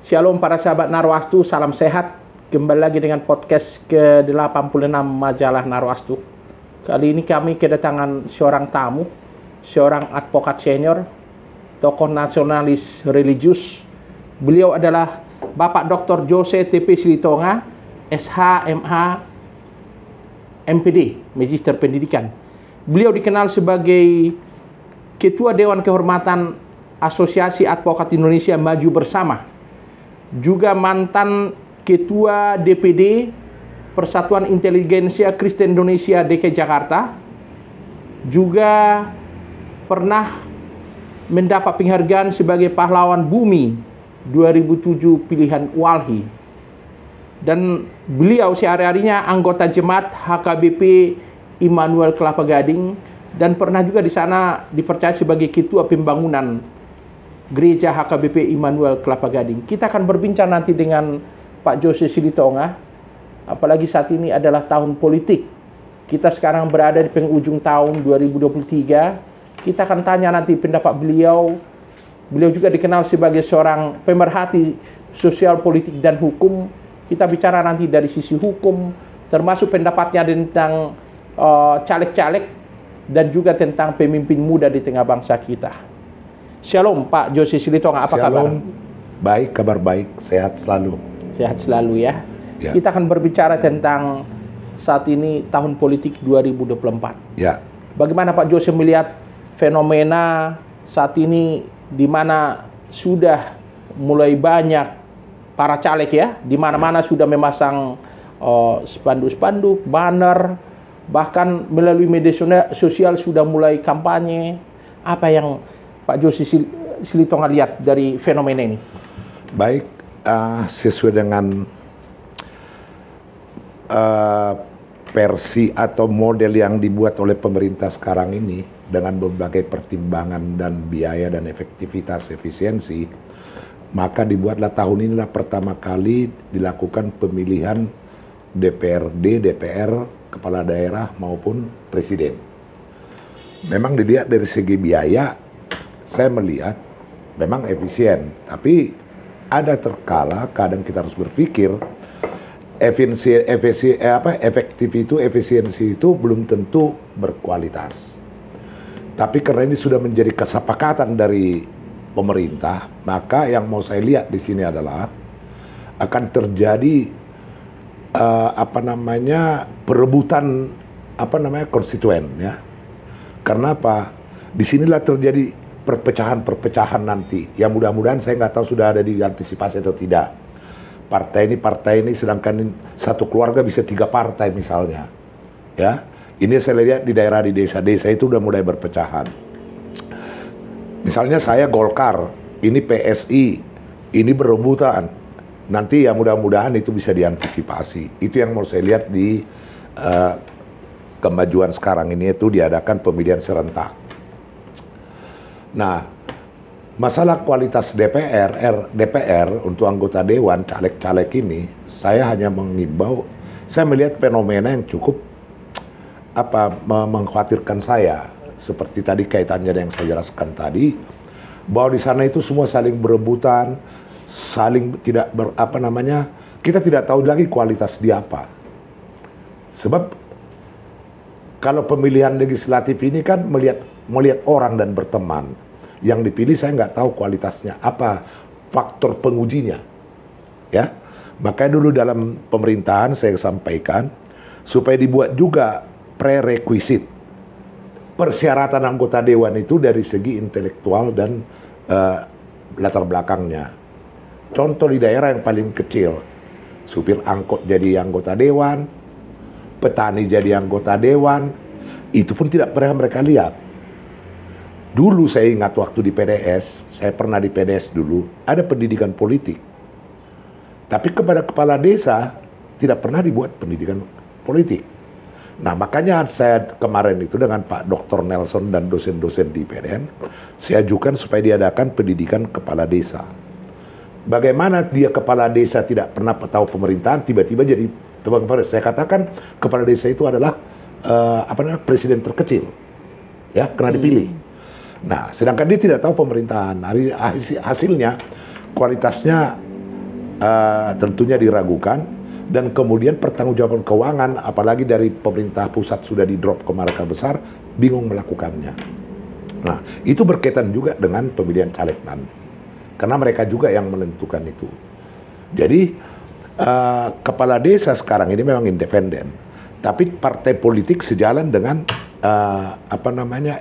Shalom para sahabat Narwastu, salam sehat. Kembali lagi dengan podcast ke-86 majalah Narwastu. Kali ini kami kedatangan seorang tamu, seorang advokat senior, tokoh nasionalis religius. Beliau adalah Bapak Dr. Jose T.P. Silitonga, SH, MH, MPD, Magister Pendidikan. Beliau dikenal sebagai Ketua Dewan Kehormatan Asosiasi Advokat Indonesia Maju Bersama, juga mantan Ketua DPD Persatuan Inteligensia Kristen Indonesia DKI Jakarta, juga pernah mendapat penghargaan sebagai Pahlawan Bumi 2007 pilihan Walhi. Dan beliau sehari-harinya anggota jemaat HKBP Immanuel Kelapa Gading dan pernah juga di sana dipercaya sebagai Ketua Pembangunan Gereja HKBP Immanuel Kelapa Gading. Kita akan berbincang nanti dengan Pak Jose Silitonga, apalagi saat ini adalah tahun politik. Kita sekarang berada di penghujung tahun 2023. Kita akan tanya nanti pendapat beliau. Beliau juga dikenal sebagai seorang pemerhati sosial, politik, dan hukum. Kita bicara nanti dari sisi hukum, termasuk pendapatnya tentang caleg-caleg dan juga tentang pemimpin muda di tengah bangsa kita. Shalom Pak Jose Silitonga, apa kabar? Shalom, baik, kabar baik, sehat selalu. Sehat selalu ya. Ya. Kita akan berbicara tentang saat ini tahun politik 2024. Ya. Bagaimana Pak Jose melihat fenomena saat ini di mana sudah mulai banyak para caleg ya, di mana-mana sudah memasang spanduk-spanduk, banner, bahkan melalui media sosial sudah mulai kampanye. Apa yang Pak Jose Silitonga lihat dari fenomena ini? Baik, sesuai dengan versi atau model yang dibuat oleh pemerintah sekarang ini dengan berbagai pertimbangan dan biaya dan efektivitas efisiensi, maka dibuatlah tahun inilah pertama kali dilakukan pemilihan DPRD, DPR, kepala daerah maupun presiden. Memang dilihat dari segi biaya, saya melihat memang efisien, tapi ada terkala kadang kita harus berpikir efisiensi itu belum tentu berkualitas. Tapi karena ini sudah menjadi kesepakatan dari pemerintah, maka yang mau saya lihat di sini adalah akan terjadi perebutan konstituen ya. Karena apa? Disinilah terjadi perpecahan nanti. Yang mudah-mudahan saya nggak tahu sudah ada diantisipasi atau tidak. Partai ini, sedangkan satu keluarga bisa 3 partai misalnya. Ya, ini saya lihat di daerah, di desa-desa itu udah mulai berpecahan. Misalnya saya Golkar, ini PSI, ini berebutan. Nanti ya mudah-mudahan itu bisa diantisipasi. Itu yang mau saya lihat di kemajuan sekarang ini, itu diadakan pemilihan serentak. Nah, masalah kualitas DPR untuk anggota dewan, caleg-caleg ini, saya hanya mengimbau, saya melihat fenomena yang cukup mengkhawatirkan saya. Seperti tadi kaitannya yang saya jelaskan tadi, bahwa di sana itu semua saling berebutan, saling tidak kita tidak tahu lagi kualitas dia apa. Sebab kalau pemilihan legislatif ini kan melihat orang dan berteman. Yang dipilih saya nggak tahu kualitasnya apa, faktor pengujinya, ya. Makanya dulu dalam pemerintahan saya sampaikan supaya dibuat juga prerequisite. Persyaratan anggota dewan itu dari segi intelektual dan latar belakangnya. Contoh di daerah yang paling kecil, supir angkot jadi anggota dewan, petani jadi anggota dewan, itu pun tidak pernah mereka lihat. Dulu saya ingat waktu di PDS, saya pernah di PDS dulu, ada pendidikan politik. Tapi kepada kepala desa tidak pernah dibuat pendidikan politik. Nah, makanya saya kemarin itu dengan Pak Dr. Nelson dan dosen-dosen di PDN, saya ajukan supaya diadakan pendidikan kepala desa. Bagaimana dia kepala desa tidak pernah tahu pemerintahan, tiba-tiba jadi kepala desa. Saya katakan kepala desa itu adalah presiden terkecil, ya, karena dipilih. Nah, sedangkan dia tidak tahu pemerintahan. Hasilnya kualitasnya tentunya diragukan, dan kemudian pertanggungjawaban keuangan, apalagi dari pemerintah pusat sudah di-drop ke marka besar, bingung melakukannya. Nah, itu berkaitan juga dengan pemilihan caleg nanti, karena mereka juga yang menentukan itu. Jadi kepala desa sekarang ini memang independen, tapi partai politik sejalan dengan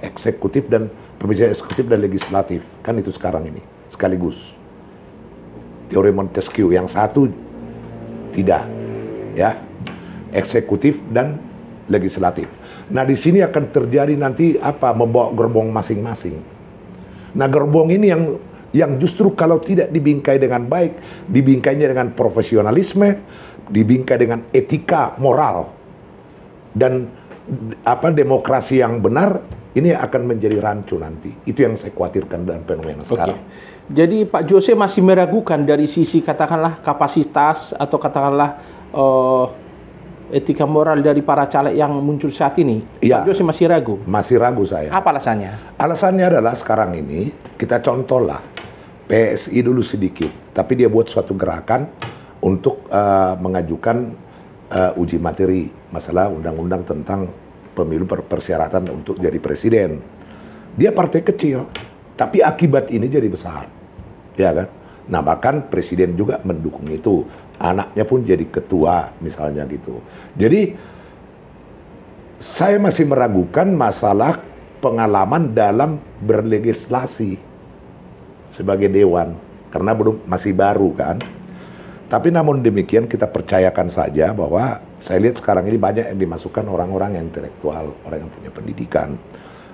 eksekutif dan pembicaraan eksekutif dan legislatif, kan itu sekarang ini sekaligus. Teori Montesquieu, yang satu tidak, ya, eksekutif dan legislatif. Nah, di sini akan terjadi nanti membawa gerbong masing-masing. Nah, gerbong ini yang justru kalau tidak dibingkai dengan baik, dibingkainya dengan profesionalisme, dibingkai dengan etika moral dan demokrasi yang benar, ini akan menjadi rancu nanti. Itu yang saya khawatirkan dalam fenomena sekarang. Jadi Pak Jose masih meragukan dari sisi katakanlah kapasitas atau katakanlah etika moral dari para caleg yang muncul saat ini. Ya, Pak Jose masih ragu? Masih ragu saya. Apa alasannya? Alasannya adalah sekarang ini, kita contohlah PSI dulu sedikit, tapi dia buat suatu gerakan untuk mengajukan uji materi masalah undang-undang tentang pemilu persyaratan untuk jadi presiden. Dia partai kecil, tapi akibat ini jadi besar, ya kan? Nah, bahkan presiden juga mendukung itu, anaknya pun jadi ketua misalnya gitu. Jadi saya masih meragukan masalah pengalaman dalam berlegislasi sebagai dewan, karena masih baru kan. Tapi namun demikian kita percayakan saja bahwa saya lihat sekarang ini banyak yang dimasukkan orang-orang yang intelektual, orang yang punya pendidikan.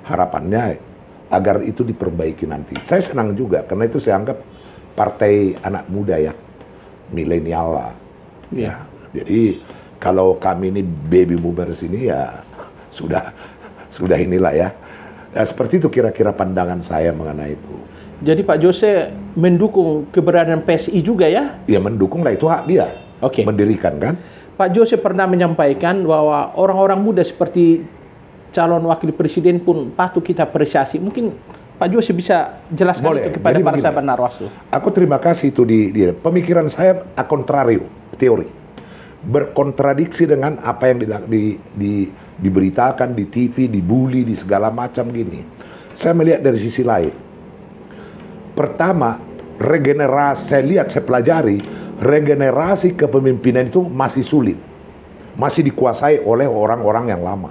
Harapannya agar itu diperbaiki nanti. Saya senang juga karena itu saya anggap partai anak muda ya, milenial lah. Ya. Jadi kalau kami ini baby boomers ini ya sudah inilah ya. Nah, seperti itu kira-kira pandangan saya mengenai itu. Jadi Pak Jose mendukung keberadaan PSI juga ya? Ya mendukung lah, itu hak dia. Oke. Mendirikan kan. Pak Jose pernah menyampaikan bahwa orang-orang muda seperti calon wakil presiden pun patut kita apresiasi. Mungkin Pak Jose bisa jelaskan itu kepada para sahabat Narwaslu. Aku terima kasih itu di pemikiran saya kontrario teori. Berkontradiksi dengan apa yang diberitakan di TV, dibully, di segala macam gini. Saya melihat dari sisi lain. Pertama, regenerasi, saya pelajari, regenerasi kepemimpinan itu masih sulit. Masih dikuasai oleh orang-orang yang lama.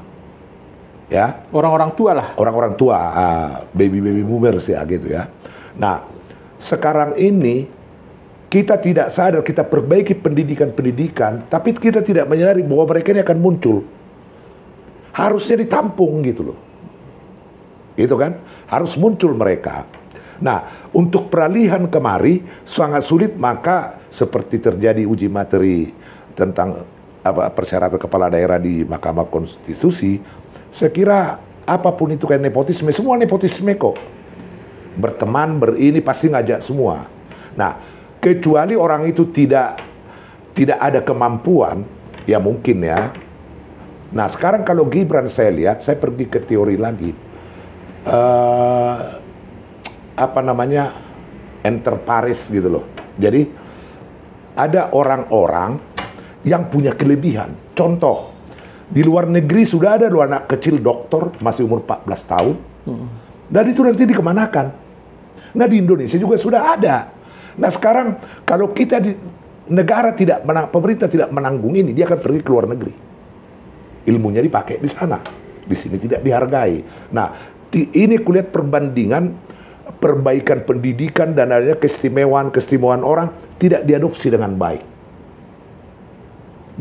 Ya, orang-orang tua lah. Orang-orang tua, baby boomers ya gitu ya. Nah, sekarang ini kita tidak sadar, kita perbaiki pendidikan, tapi kita tidak menyadari bahwa mereka ini akan muncul. Harusnya ditampung gitu loh. Gitu kan? Harus muncul mereka. Nah, untuk peralihan kemari sangat sulit, maka seperti terjadi uji materi tentang persyaratan kepala daerah di Mahkamah Konstitusi, saya kira apapun itu kayak nepotisme, semua nepotisme kok. Berteman, pasti ngajak semua. Nah, kecuali orang itu tidak ada kemampuan, ya mungkin ya. Nah, sekarang kalau Gibran saya lihat, saya pergi ke teori lagi. Enterparis gitu loh. Jadi ada orang-orang yang punya kelebihan. Contoh, di luar negeri sudah ada anak kecil doktor masih umur 14 tahun. Dan itu nanti dikemanakan. Nah, di Indonesia juga sudah ada. Nah, sekarang kalau kita di negara pemerintah tidak menanggung ini, dia akan pergi ke luar negeri. Ilmunya dipakai di sana. Di sini tidak dihargai. Nah, ini kulihat perbandingan perbaikan pendidikan dan adanya keistimewaan orang tidak diadopsi dengan baik.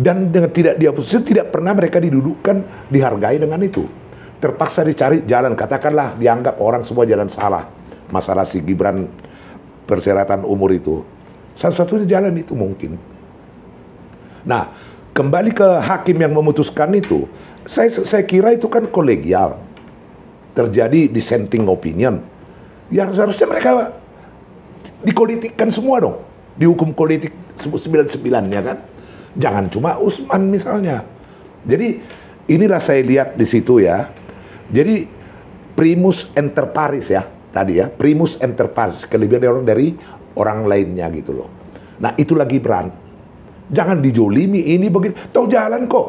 Dan dengan tidak diadopsi, tidak pernah mereka didudukkan, dihargai dengan itu. Terpaksa dicari jalan, katakanlah dianggap orang semua jalan salah. Masalah si Gibran persyaratan umur itu. Satu-satunya jalan itu mungkin. Nah, kembali ke hakim yang memutuskan itu, saya kira itu kan kolegial. Terjadi dissenting opinion. Ya harusnya mereka dipolitikkan semua dong. Dihukum politik 99 ya kan. Jangan cuma Usman misalnya. Jadi inilah saya lihat di situ ya. Jadi primus inter pares ya tadi ya. Primus inter pares, kelebihan dari orang lainnya gitu loh. Nah itulah Gibran. Jangan dijolimi ini begini. Tahu jalan kok.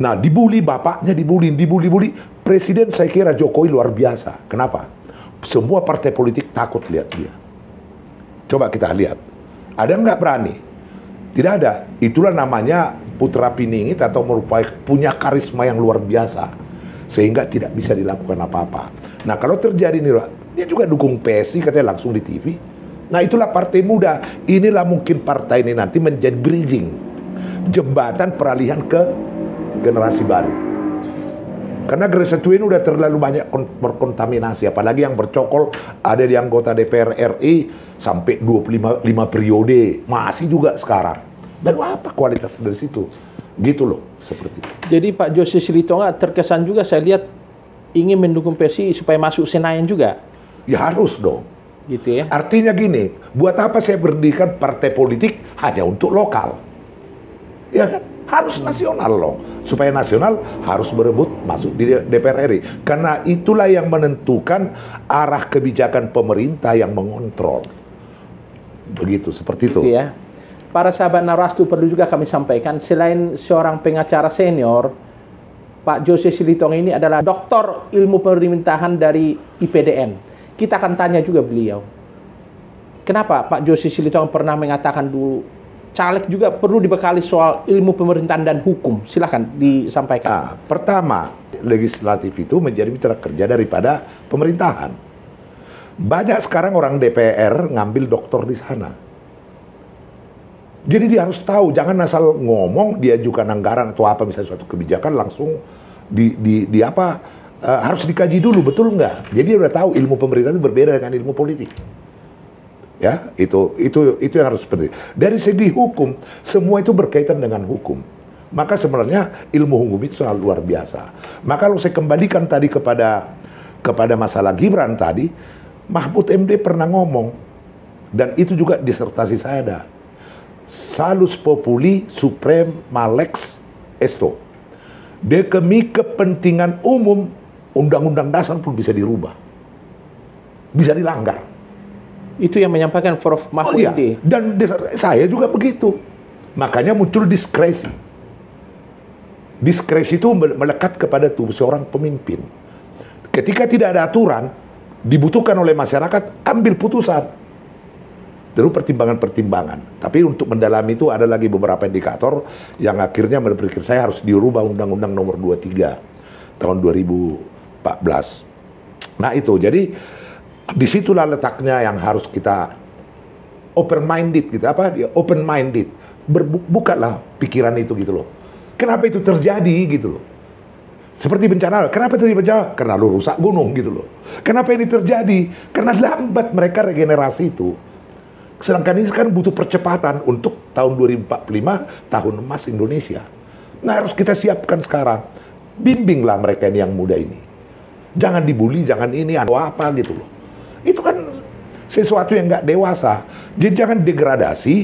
Nah dibully bapaknya, dibully. Presiden saya kira Jokowi luar biasa. Kenapa? Semua partai politik takut lihat dia. Coba kita lihat. Ada nggak berani? Tidak ada. Itulah namanya putra piningit atau punya karisma yang luar biasa. Sehingga tidak bisa dilakukan apa-apa. Nah kalau terjadi nih, dia juga dukung PSI katanya langsung di TV. Nah itulah partai muda. Inilah mungkin partai ini nanti menjadi bridging. Jembatan peralihan ke generasi baru. Karena generasi tua ini udah terlalu banyak berkontaminasi. Apalagi yang bercokol ada di anggota DPR RI sampai 25 periode. Masih juga sekarang. Lalu apa kualitas dari situ? Gitu loh, seperti itu. Jadi Pak Jose Silitonga terkesan juga saya lihat ingin mendukung PSI supaya masuk Senayan juga. Ya harus dong. Gitu ya. Artinya gini, buat apa saya berdirikan partai politik hanya untuk lokal? Ya kan? Harus nasional loh. Supaya nasional harus berebut masuk di DPR RI. Karena itulah yang menentukan arah kebijakan pemerintah yang mengontrol. Begitu, seperti itu. Ya. Para sahabat Narwastu perlu juga kami sampaikan, selain seorang pengacara senior, Pak Jose Silitonga ini adalah doktor ilmu pemerintahan dari IPDN. Kita akan tanya juga beliau. Kenapa Pak Jose Silitonga pernah mengatakan dulu, caleg juga perlu dibekali soal ilmu pemerintahan dan hukum. Silahkan disampaikan. Pertama, legislatif itu menjadi mitra kerja daripada pemerintahan. Banyak sekarang orang DPR ngambil doktor di sana. Jadi dia harus tahu, jangan asal ngomong, diajukan anggaran atau apa misalnya suatu kebijakan langsung harus dikaji dulu, betul nggak? Jadi dia udah tahu ilmu pemerintahan itu berbeda dengan ilmu politik. Ya, itu yang harus seperti itu. Dari segi hukum, semua itu berkaitan dengan hukum. Maka sebenarnya ilmu hukum itu sangat luar biasa. Maka kalau saya kembalikan tadi kepada masalah Gibran tadi, Mahfud MD pernah ngomong, dan itu juga disertasi saya ada. Salus populi suprema lex esto. Demi kepentingan umum, undang-undang dasar pun bisa dirubah. Bisa dilanggar. Itu yang menyampaikan Prof. Mahfud MD. Dan saya juga begitu. Makanya muncul diskresi. Diskresi itu melekat kepada tubuh seorang pemimpin. Ketika tidak ada aturan, dibutuhkan oleh masyarakat, ambil putusan. Terus pertimbangan-pertimbangan. Tapi untuk mendalami itu ada lagi beberapa indikator yang akhirnya berpikir saya harus dirubah Undang-Undang Nomor 23 tahun 2014. Nah itu, jadi disitulah letaknya yang harus kita open-minded gitu. Open-minded. Bukalah pikiran itu gitu loh. Kenapa itu terjadi gitu loh. Seperti bencana. Kenapa terjadi bencana? Karena lu rusak gunung gitu loh. Kenapa ini terjadi? Karena lambat mereka regenerasi itu. Sedangkan ini kan butuh percepatan untuk tahun 2045, tahun emas Indonesia. Nah harus kita siapkan sekarang. Bimbinglah mereka ini yang muda ini. Jangan dibully, jangan ini, apa gitu loh. Itu kan sesuatu yang nggak dewasa. Jadi jangan didegradasi,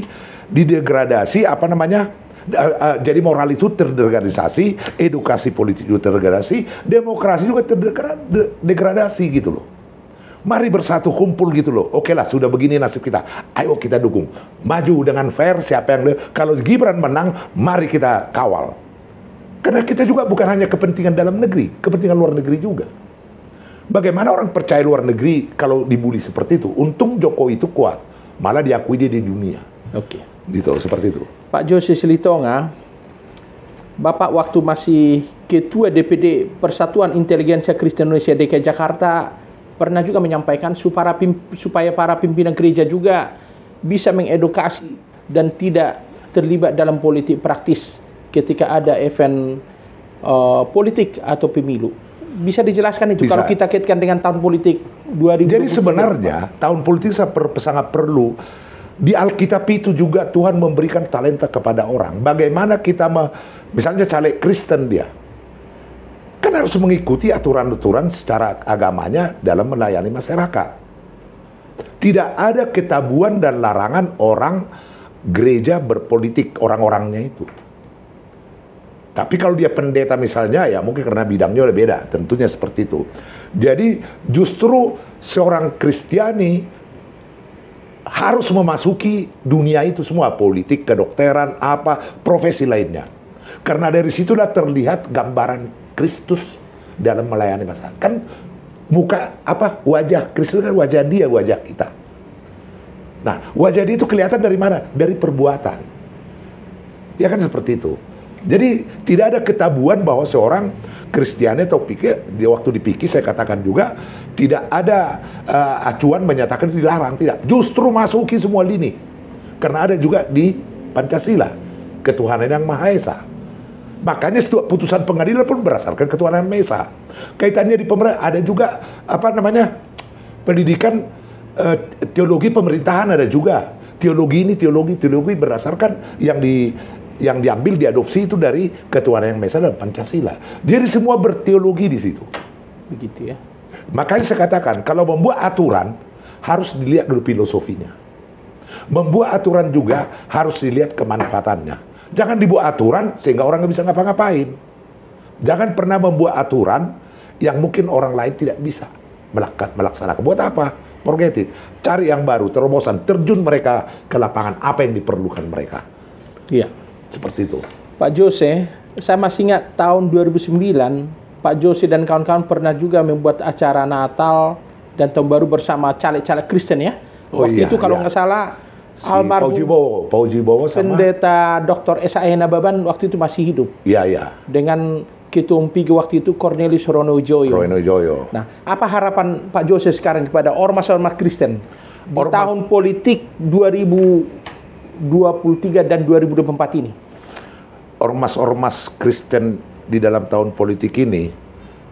jadi moral itu terdegradasi, edukasi politik juga terdegradasi, demokrasi juga terdegradasi gitu loh. Mari bersatu kumpul gitu loh. Oke lah, sudah begini nasib kita. Ayo kita dukung. Maju dengan fair, siapa yang... Kalau Gibran menang, mari kita kawal. Karena kita juga bukan hanya kepentingan dalam negeri, kepentingan luar negeri juga. Bagaimana orang percaya luar negeri kalau dibully seperti itu? Untung Jokowi itu kuat. Malah diakui dia di dunia. Oke. Gitu, seperti itu. Pak Jose Silitonga, Bapak waktu masih Ketua DPD Persatuan Inteligensia Kristen Indonesia DKI Jakarta, pernah juga menyampaikan supaya para pimpinan gereja juga bisa mengedukasi dan tidak terlibat dalam politik praktis ketika ada event politik atau pemilu. Bisa dijelaskan itu bisa. Kalau kita kaitkan dengan tahun politik 2020. Jadi sebenarnya tahun politik sangat perlu. Di Alkitab itu juga Tuhan memberikan talenta kepada orang. Bagaimana kita misalnya caleg Kristen dia. Kan harus mengikuti aturan-aturan secara agamanya dalam melayani masyarakat. Tidak ada ketabuhan dan larangan orang gereja berpolitik, orang-orangnya itu. Tapi kalau dia pendeta misalnya, ya mungkin karena bidangnya udah beda, tentunya seperti itu. Jadi justru seorang Kristiani harus memasuki dunia itu semua, politik, kedokteran, apa, profesi lainnya. Karena dari situlah terlihat gambaran Kristus dalam melayani masyarakat. Kan muka apa, wajah Kristus kan wajah dia, wajah kita. Nah, wajah dia itu kelihatan dari mana? Dari perbuatan. Ya kan seperti itu. Jadi tidak ada ketabuhan bahwa seorang Kristiani atau pikir, di waktu di PIKI saya katakan juga tidak ada acuan menyatakan dilarang, tidak. Justru masuki semua lini. Karena ada juga di Pancasila ketuhanan yang Maha Esa. Makanya setiap putusan pengadilan pun berdasarkan ketuhanan yang Maha Esa. Kaitannya di pemerintah ada juga apa namanya pendidikan teologi pemerintahan, ada juga teologi ini teologi berdasarkan yang diambil diadopsi itu dari ketuhanan yang Maha Esa dan Pancasila. Jadi semua berteologi di situ. Begitu ya. Makanya saya katakan kalau membuat aturan harus dilihat dulu filosofinya. Membuat aturan juga harus dilihat kemanfaatannya. Jangan dibuat aturan sehingga orang nggak bisa ngapa-ngapain. Jangan pernah membuat aturan yang mungkin orang lain tidak bisa melaksanakan. Buat apa? Forget it. Cari yang baru, terobosan, terjun mereka ke lapangan apa yang diperlukan mereka. Iya. Seperti itu. Pak Jose, saya masih ingat tahun 2009, Pak Jose dan kawan-kawan pernah juga membuat acara Natal dan Tahun Baru bersama caleg-caleg Kristen ya. Waktu itu kalau nggak salah, almarhum Pak Uji Bowo sama Pendeta Dr. S.A. Nababan waktu itu masih hidup. Iya. Dengan Ketua PIKI waktu itu Cornelius Ronojoyo. Nah, apa harapan Pak Jose sekarang kepada ormas-ormas Kristen di tahun politik 2023 dan 2024 ini? Ormas-ormas Kristen di dalam tahun politik ini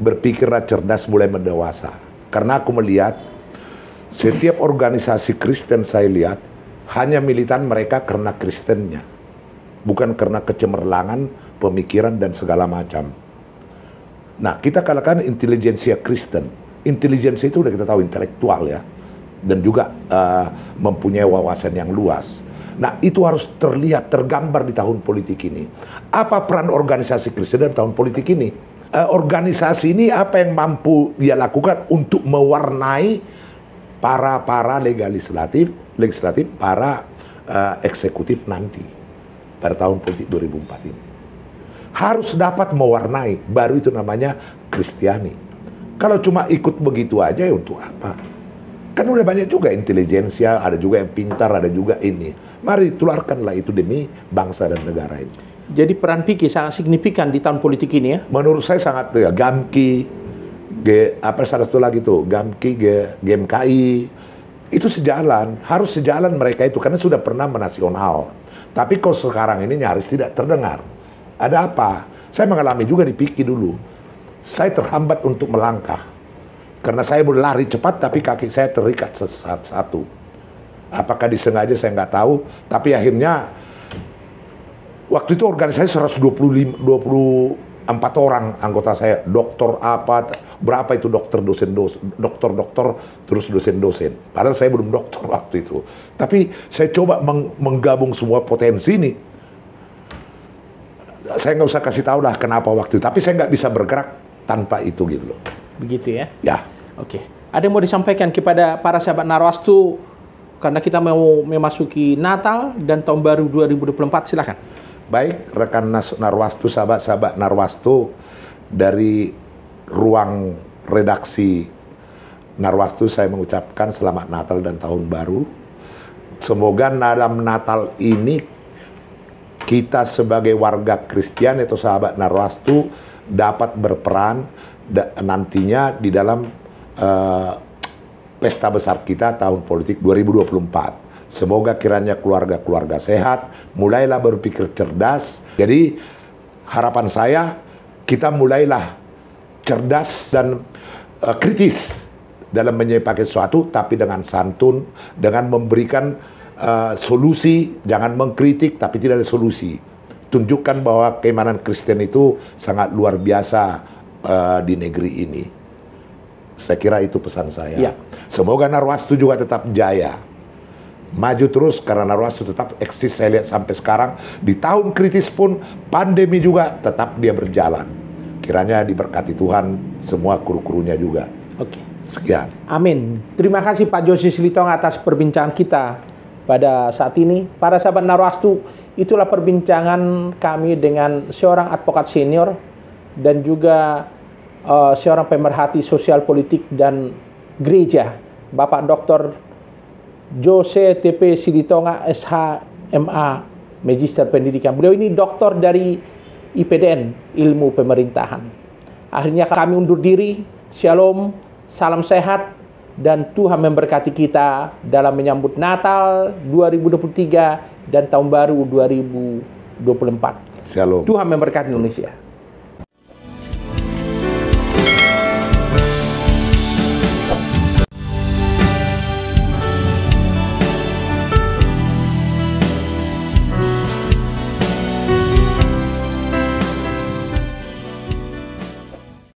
berpikirlah cerdas, mulai mendewasa. Karena aku melihat setiap organisasi Kristen saya lihat hanya militan mereka karena Kristennya, bukan karena kecemerlangan pemikiran dan segala macam. Nah, kita katakan intelijensia Kristen. Intelijensia itu udah kita tahu intelektual ya, dan juga mempunyai wawasan yang luas. Nah, itu harus terlihat, tergambar di tahun politik ini. Apa peran organisasi Kristen dalam tahun politik ini? Organisasi ini apa yang mampu dia lakukan untuk mewarnai para legislatif, para eksekutif nanti pada tahun politik 2004 ini. Harus dapat mewarnai, baru itu namanya Kristiani. Kalau cuma ikut begitu aja ya untuk apa? Kan udah banyak juga intelijensia, ada juga yang pintar, ada juga ini. Mari tularkanlah itu demi bangsa dan negara ini. Jadi peran PIKI sangat signifikan di tahun politik ini ya? Menurut saya sangat ya. GAMKI, satu lagi tuh, GAMKI, GMKI, itu sejalan, harus sejalan mereka itu karena sudah pernah menasional. Tapi kalau sekarang ini nyaris tidak terdengar. Ada apa? Saya mengalami juga di PIKI dulu. Saya terhambat untuk melangkah. Karena saya mau lari cepat, tapi kaki saya terikat satu. Apakah disengaja saya nggak tahu. Tapi akhirnya, waktu itu organisasi 124 orang anggota saya. Dokter apa, berapa itu dokter, terus dosen-dosen. Padahal saya belum dokter waktu itu. Tapi saya coba menggabung semua potensi ini. Saya nggak usah kasih tahu lah kenapa waktu itu. Tapi saya nggak bisa bergerak tanpa itu gitu loh. Begitu ya? Ya. Oke. Ada yang mau disampaikan kepada para sahabat Narwastu karena kita mau memasuki Natal dan Tahun Baru 2024, silakan. Baik, rekan Narwastu, sahabat-sahabat Narwastu dari ruang redaksi Narwastu, saya mengucapkan selamat Natal dan Tahun Baru. Semoga dalam Natal ini kita sebagai warga Kristen atau sahabat Narwastu dapat berperan nantinya di dalam pesta besar kita tahun politik 2024. Semoga kiranya keluarga-keluarga sehat, mulailah berpikir cerdas. Jadi harapan saya kita mulailah cerdas dan kritis dalam menyikapi sesuatu, tapi dengan santun, dengan memberikan solusi, jangan mengkritik tapi tidak ada solusi. Tunjukkan bahwa keimanan Kristen itu sangat luar biasa di negeri ini. Saya kira itu pesan saya. Ya. Semoga Narwastu juga tetap jaya. Maju terus karena Narwastu tetap eksis, saya lihat sampai sekarang. Di tahun kritis pun, pandemi juga tetap dia berjalan. Kiranya diberkati Tuhan semua kru-krunya juga. Oke. Sekian. Amin. Terima kasih Pak Jose Silitong atas perbincangan kita pada saat ini. Para sahabat Narwastu, itulah perbincangan kami dengan seorang advokat senior dan juga seorang pemerhati sosial politik dan gereja, Bapak Dr. Jose TP Siditonga SH.MA, Magister Pendidikan. Beliau ini doktor dari IPDN, Ilmu Pemerintahan. Akhirnya kami undur diri. Shalom, salam sehat, dan Tuhan memberkati kita dalam menyambut Natal 2023 dan Tahun Baru 2024. Shalom. Tuhan memberkati Indonesia.